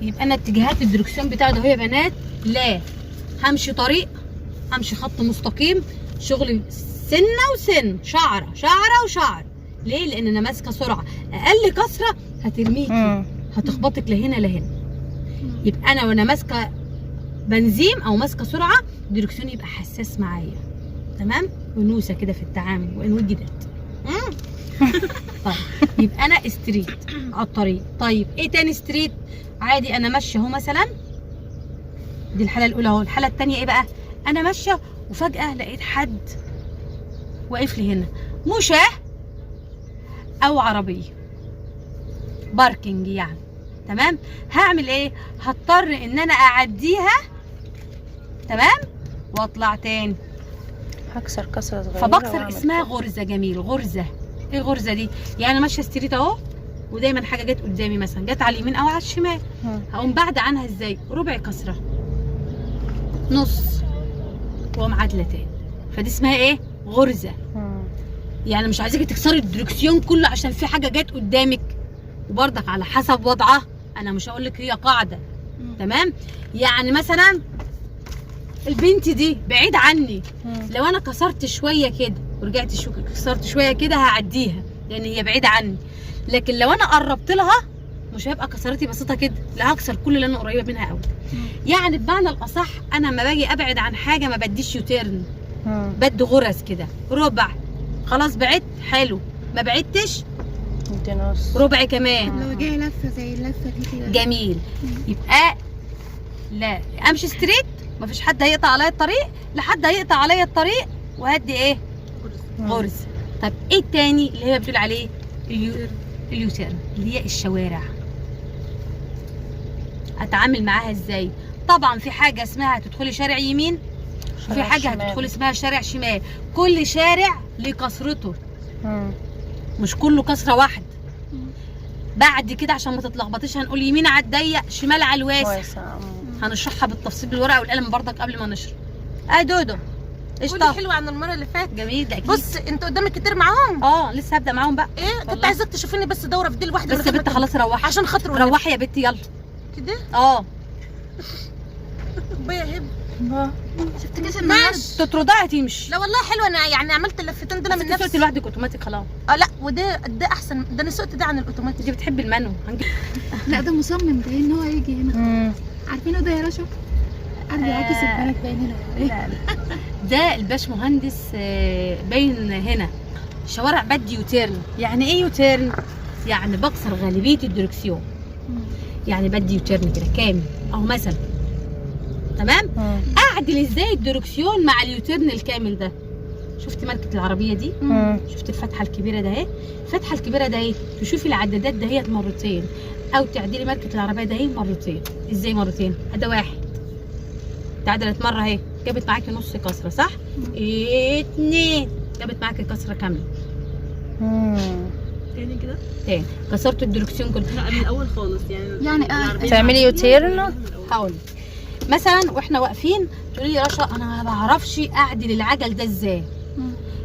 يبقى انا اتجاهات الدركسيون بتاعي ده هو يا بنات، لا همشي طريق، همشي خط مستقيم، شغل سنه وسن، شعره شعره وشعر. ليه؟ لان انا ماسكه سرعه، اقل كسره هترميكي، هتخبطك لهنا لهنا. يبقى انا وانا ماسكه بنزيم او ماسكه سرعه، الدركسيون يبقى حساس معايا، تمام؟ ونوسه كده في التعامل وانوي جداد. طيب يبقى انا ستريت على الطريق. طيب ايه تاني ستريت؟ عادي انا ماشيه اهو مثلا، دي الحاله الاولى اهو. الحاله الثانيه ايه بقى؟ انا ماشيه وفجاه لقيت حد واقف لي هنا، مشاه او عربيه باركنج يعني، تمام؟ هعمل ايه؟ هضطر ان انا اعديها، تمام، واطلع تاني، هكسر كسره صغيره فبكسر. اسمها غرزه. جميل، غرزه. ايه غرزه دي؟ يعني انا ماشيه ستريت اهو، ودايما حاجه جت قدامي مثلا، جت على اليمين او على الشمال، هقوم بعد عنها ازاي؟ ربع كسره، نص، واقوم عادله تاني. فدي اسمها ايه؟ غرزه. يعني مش عايزاكي تكسري الدركسيون كله عشان في حاجه جت قدامك، وبرضك على حسب وضعها. انا مش هقول لك هي قاعده، تمام؟ يعني مثلا البنت دي بعيد عني، لو انا كسرت شويه كده ورجعت كسرت شويه كده هعديها، لان هي بعيده عني. لكن لو انا قربت لها مش هيبقى كسرتي بسيطه كده، لا هكسر كل اللي انا قريبه منها قوي. يعني بمعنى الاصح انا لما باجي ابعد عن حاجه ما بديش يوتيرن، بدي غرز كده، ربع. خلاص بعدت، حلو. ما بعدتش، نص، ربع كمان. لو جاي لفه زي اللفه دي كده، جميل. يبقى لا امشي ستريت، مفيش حد هيقطع عليا الطريق، لحد هيقطع عليا الطريق، وهدي ايه؟ غرز. طب ايه التاني اللي هي بتقول عليه؟ اليوتيرن، اللي هي الشوارع. اتعامل معاها ازاي؟ طبعا في حاجه اسمها هتدخلي شارع يمين، وفي حاجه هتدخلي اسمها شارع شمال. كل شارع ليه كسرته، مش كله كسره واحده. بعد كده عشان ما تتلخبطيش هنقول يمين على الضيق، شمال على الواسع. هنشرحها بالتفصيل بالورقه والقلم برضك قبل ما نشرح. دودو قولي حلوه عن المره اللي فاتت. جميل، ده اكيد. بص انت قدامك كتير معاهم. لسه هبدا معاهم بقى. ايه كنت عايزاك تشوفيني بس دوره في دي لوحدي. بس يا بنت خلاص روحي عشان خاطر روحي يا بنتي، يلا كده. بيا هب شفت كده ماشي، تطردها تمشي. لا والله حلوه. انا يعني عملت اللفتين دول من نفسي. نفسي لوحدك اوتوماتيك خلاص. لا ده احسن. ده انا سقت ده عن الاوتوماتيك. انت بتحبي المانو. لا ده مصمم باين ان هو هيجي هنا. عارفينه ده يا رشا؟ قاعد بيعاكس البنات باين هنا. ده الباش مهندس باين هنا. شوارع بدي يوتيرن. يعني ايه يوتيرن؟ يعني بكسر غالبيه الدركسيون. يعني بدي يوتيرن كده كامل اهو مثلا، تمام؟ اعدل ازاي الدركسيون مع اليوتيرن الكامل ده؟ شفتي ماركه العربيه دي؟ شفتي الفتحه الكبيره ده اهي؟ الفتحه الكبيره ده اهي، تشوفي العدادات دهيت مرتين، او تعدلي ماركه العربيه ده اهي مرتين. ازاي مرتين؟ ده واحد اتعدلت مره اهي، جابت معاكي نص كسره، صح؟ اتنين جابت معاكي كسره كامله. تاني كده؟ تاني كسرت الدركسيون كله. لا من الاول خالص يعني تعملي يوتيرن. هقول مثلا واحنا واقفين تقولي لي رشا انا ما بعرفش اعدل العجل ده ازاي.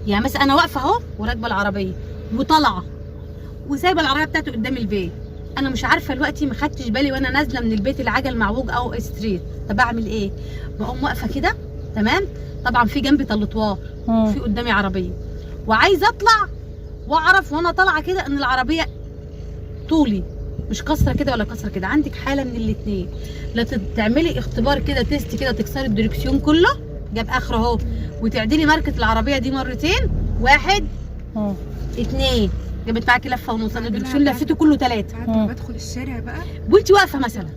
يعني مثلا انا واقفه اهو وراكبه العربيه وطالعه وسايبه العربيه بتاعتي قدام البيت، انا مش عارفه دلوقتي، ما خدتش بالي وانا نازله من البيت العجل معوج او ستريت. طب اعمل ايه؟ بقوم واقفه كده، تمام؟ طبعا في جنبي طلطوار وفي قدامي عربيه، وعايزه اطلع واعرف وانا طالعه كده ان العربيه طولي مش كسره كده ولا كسره كده. عندك حاله من الاثنين، لا تعملي اختبار كده تيست كده تكسري الدركسيون كله جاب اخره اهو، وتعدلي ماركه العربيه دي مرتين، واحد اتنين جابت معاكي لفه ونص، الدركسيون لفته كله ثلاثه. بدخل الشارع بقى وانت واقفه مثلا،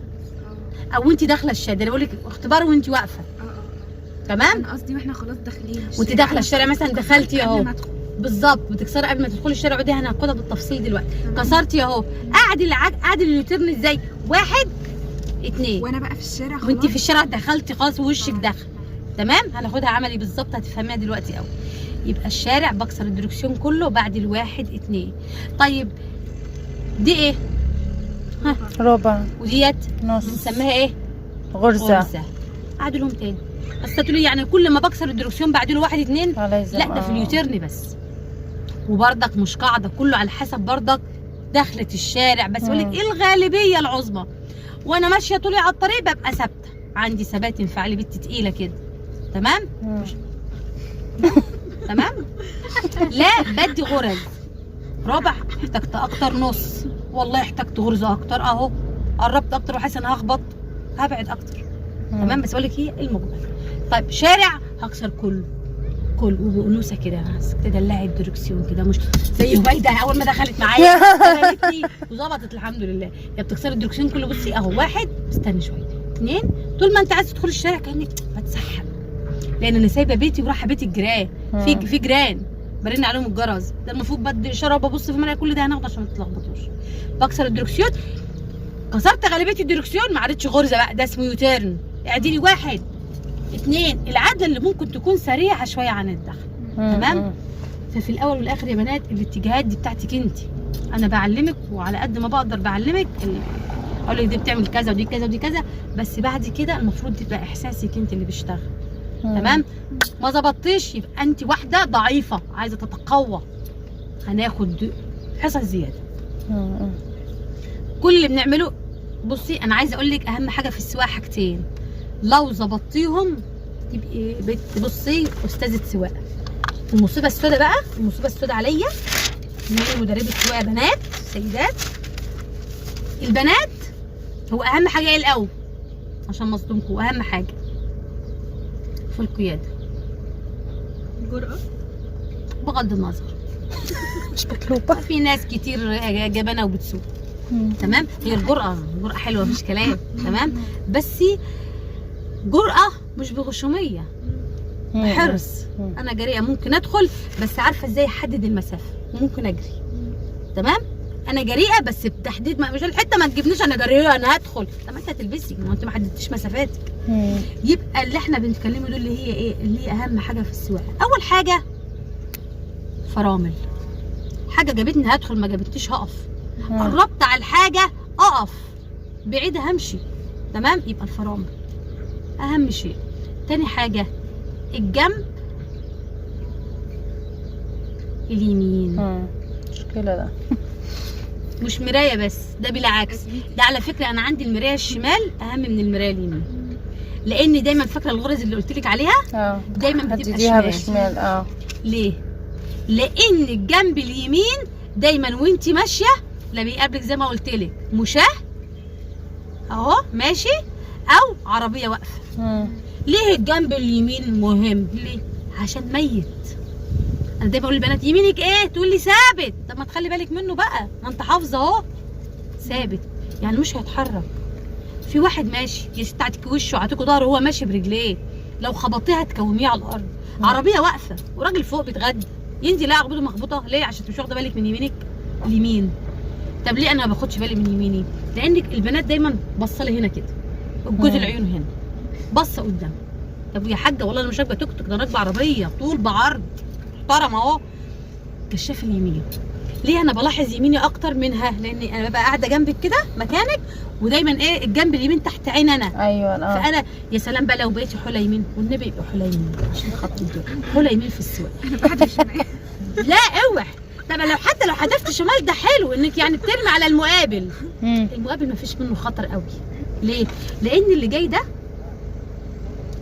او وانت داخله الشارع، انا بقول لك اختبار وانت واقفه، تمام؟ انا قصدي واحنا خلاص داخلين وانت داخله الشارع مثلا، دخلتي اهو بالظبط، بتكسري قبل ما تدخلي الشارع، ودي هناخدها بالتفصيل دلوقتي. كسرتي اهو، اعدل اليوتيرن ازاي؟ واحد اتنين، وانا بقى في الشارع خلاص، وانت في الشارع دخلتي خلاص ووشك دخل، تمام؟ هناخدها عملي بالظبط، هتفهميها دلوقتي قوي. يبقى الشارع بكسر الدركسيون كله بعد الواحد اتنين. طيب دي ايه؟ ربع، وديت نص، بنسميها ايه؟ غرزه. اعدلهم تاني. بس تقولي يعني كل ما بكسر الدركسيون بعدله واحد اتنين؟ لا ده في اليوتيرن بس، وبرضك مش قاعده، كله على حسب برضك دخلة الشارع، بس يقول لك ايه الغالبيه العظمى. وانا ماشيه طولي على الطريق ببقى ثابته، عندي ثبات انفعالي بنت تقيله كده. تمام؟ تمام؟ لا بدي غرز. رابع احتجت اكتر نص، والله احتجت غرزه اكتر اهو، قربت اكتر وحاسس انا هخبط هبعد اكتر. تمام؟ بس بقول لك ايه المجمل. طيب شارع هكسر كله وبأنوثه كده، تدلعي الدركسيون كده، مش زي هبيده اول ما دخلت معايا اشتغلتني وظبطت الحمد لله. يا بتكسري الدركسيون كله. بصي اهو، واحد استني شويه، اثنين طول ما انت عايزه تدخلي الشارع كانك بتسحب، لان انا سايبه بيتي ورايحه بيت الجيران، في جيران برن عليهم الجرس، ده المفروض بدي اشاره وببص في المرايه، كل ده هناخده عشان ما تتلخبطوش. بكسر الدركسيون، كسرت غالبيه الدركسيون، ما عادتش غرزه بقى، ده اسمه يوتيرن. اعدلي واحد اثنين، العدله اللي ممكن تكون سريعه شويه عن الدخل. تمام؟ ففي الاول والاخر يا بنات الاتجاهات دي بتاعتك انت، انا بعلمك وعلى قد ما بقدر بعلمك، اقول لك دي بتعمل كذا ودي كذا ودي كذا، بس بعد كده المفروض تبقى احساسك انت اللي بيشتغل. تمام؟ ما ظبطتيش يبقى انت واحده ضعيفه عايزه تتقوى، هناخد حصص زياده. كل اللي بنعمله، بصي انا عايزه اقول لك اهم حاجه في السواقه حاجتين، لو ظبطتيهم تبقي بصي استاذه سواقه. المصيبه السوداء بقى، المصيبه السوداء عليا اني مدربه سواقه بنات سيدات. البنات هو اهم حاجه ايه الاول عشان ما اصدمكم؟ اهم حاجه في القياده الجرأة، بغض النظر مش مطلوبة. في ناس كتير جبانه وبتسوق. تمام؟ هي الجرأة حلوه مفيش كلام. تمام؟ بس جرأة مش بغشوميه، بحرص. انا جريئه ممكن ادخل بس عارفه ازاي احدد المسافه وممكن اجري. تمام؟ انا جريئه بس بتحديد، مش الحته ما تجيبنيش انا جريئه انا هدخل، طب ما انت هتلبسي، ما انت ما حددتيش مسافاتك. يبقى اللي احنا بنتكلمه دول اللي هي ايه؟ اللي هي اهم حاجه في السواقه. اول حاجه فرامل، حاجه جابتني هدخل، ما جابتنيش هقف. قربت على الحاجه اقف، بعيده همشي. تمام؟ يبقى الفرامل اهم شيء. تاني حاجه الجنب اليمين. مشكلة ده. مش مرايه بس، ده بالعكس، ده على فكره انا عندي المرايه الشمال اهم من المرايه اليمين، لان دايما فاكره الغرز اللي قلت لك عليها دايما بتبقى شمال. بالشمال. ليه؟ لان الجنب اليمين دايما وانت ماشيه لا بيقابلك زي ما قلت لك مشاه اهو ماشي او عربيه واقفه. ليه الجنب اليمين مهم؟ ليه؟ عشان ميت. انا دايما بقول للبنات يمينك ايه؟ تقول لي ثابت. طب ما تخلي بالك منه بقى، ما انت حافظه اهو ثابت، يعني مش هيتحرك. في واحد ماشي يا ست هتكوي وشه هتكوي ظهره وهو ماشي برجليه، لو خبطتيه هتكوميه على الارض. عربيه واقفه وراجل فوق بيتغدى، ينزل لا عربيته مخبوطه ليه؟ عشان مش واخده بالك من يمينك اليمين. طب ليه انا ما باخدش بالي من يميني؟ لانك البنات دايما باصه هنا كده، الجوز العيون هنا باصه قدام. طب يا حاجه والله انا مش راكبه توك توك، ده انا راكبه عربيه طول بعرض محترم اهو. كشاف اليمين، ليه انا بلاحظ يميني اكتر منها؟ لاني انا ببقى قاعده جنبك كده مكانك، ودايما ايه الجنب اليمين تحت عين انا. ايوه. فانا يا سلام بقى لو بقيتي حوله يمين، والنبي يبقى حوله يمين عشان خاطر الدور، حوله يمين في السواقه. لا اوعي. طب حتى لو حدفت شمال ده حلو انك يعني بترمي على المقابل. المقابل ما فيش منه خطر قوي. ليه؟ لان اللي جاي ده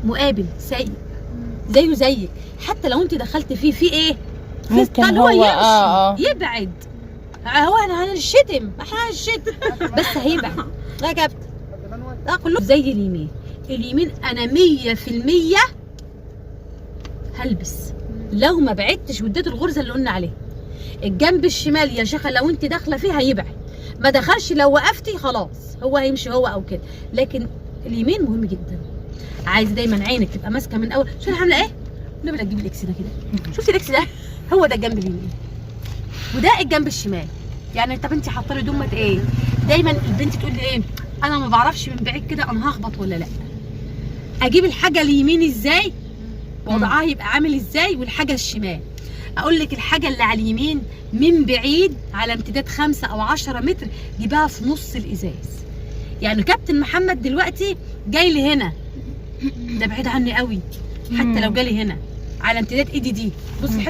مقابل سايق زيه زيك، حتى لو انت دخلت فيه ايه؟ ممكن هو يمشي يبعد. هو انا هنشتم، احنا هنشتم بس هيبعد. ركبت ده كله زي اليمين. اليمين انا 100% هلبس لو ما بعدتش واديت الغرزه اللي قلنا عليها. الجنب الشمال يا شيخه لو انت داخله فيه هيبعد، ما دخلش لو وقفتي خلاص هو هيمشي هو او كده. لكن اليمين مهم جدا، عايز دايما عينك تبقى ماسكه من اول. شوفي عامله ايه؟ نبدا تجيب الاكس ده كده، شفتي الاكس ده؟ هو ده الجنب اليمين وده الجنب الشمال. يعني طب انت حاطه لي دمه ايه؟ دايما البنت تقول لي ايه؟ انا ما بعرفش من بعيد كده انا هخبط ولا لا. اجيب الحاجه اليمين ازاي؟ وضعها يبقى عامل ازاي؟ والحاجه الشمال. اقول لك الحاجه اللي على اليمين من بعيد على امتداد 5 أو 10 متر جيبها في نص الازاز. يعني كابتن محمد دلوقتي جاي لي هنا، ده بعيد عني قوي، حتى لو جالي هنا على امتداد ايدي دي، بصي